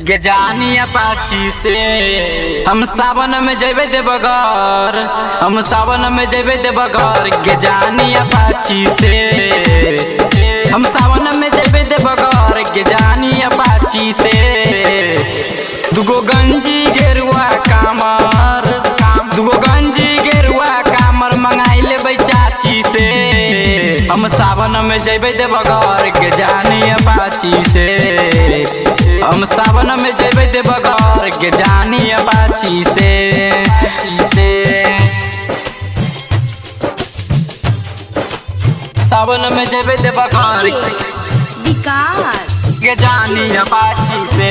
गे जानी अपाची से हम सावन में जेबे देवघर, हम सावन में जेबे देवघर। गे जानी अपाची से हम सावन में जेबे देवघर। गे जानी अपाची से दुगो गंजी गेरुआ कामर, दुगो गंजी गेरुआ कामर मंगाई लेबै चाची से। हम सावन में जेबे देवघर। गे जानी अपाची से हम सावन में जेबे देवघर। गे जानी अपाची से सावन में जेबे देवघर। गे जानी अपाची से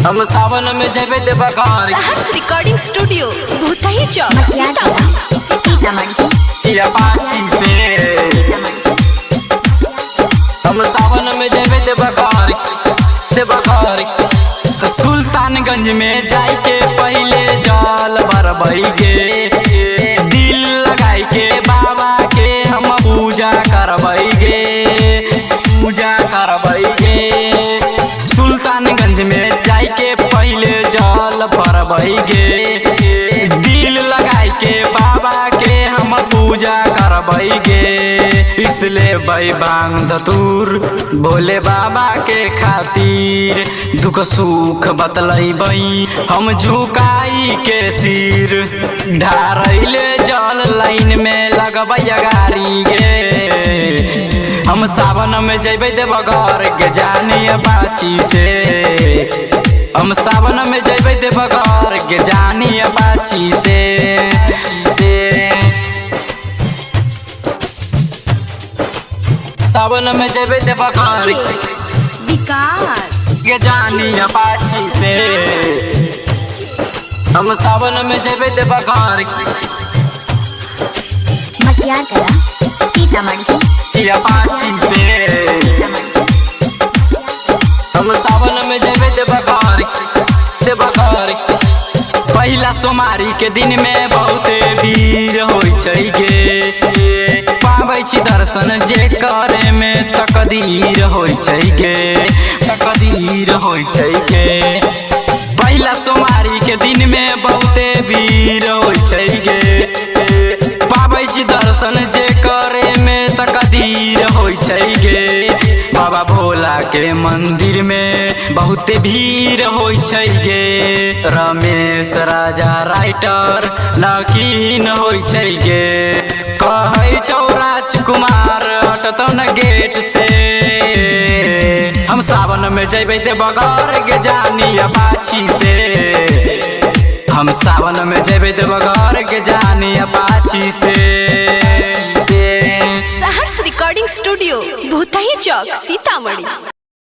हम सावन में जेबे देवघर। सहर्ष रिकॉर्डिंग स्टूडियो भूतही चौक सीतामढ़ी। अपाची से हम सावन में जेबे देवघर। सुल्तानगंज में जाई के पहले जल भरबै गे, दिल लगाई के बाबा के हम पूजा करबै गे, पूजा करबै गे। सुल्तानगंज में जाई के पहले जल भरबै गे, दिल लगाई के बाबा के हम पूजा करबै गे। इसलिए भाई बांग धतूर भोले बाबा के खातिर दुख सुख बतलैबै हम झुकाई के सिर। ढारैले जल लाइन में लगबै गाड़ी गे। हम सावन में जेबे देवघर। गे जानी अपाची से हम सावन में जेबे देवघर। गे जानी अपाची से सावन में जेबे देवघर। गे जानी अपाची से हम सावन में जेबे देवघर। सीतामढ़ी अपाची से हम सावन में जेबे देवघर। पहला सोमवारी के दिन में बहुते भीड़ होइ छै गे, पाबै छी दर्शन जे करे में तकदीर होइ छै गे, तकदीर होइ छै गे। पहला सोमवारी के दिन में बहुते भीड़ होइ छै गे, पाबै छी दर्शन जे करे में तकदीर होइ छै गे। बाबा भोला के मंदिर में बहुते भीड़ होइ छै गे। रमेश राजा राइटर लकीन होइ छै गे, कहै छौ राजकुमार हटतौ न गेट से। हम सावन में जेबे देवघर। गे जानी अपाची से हम सावन में जेबे देवघर। गे जानी अपाची से सहर्ष रिकॉर्डिंग स्टूडियो भूतही चौक सीतामढ़ी।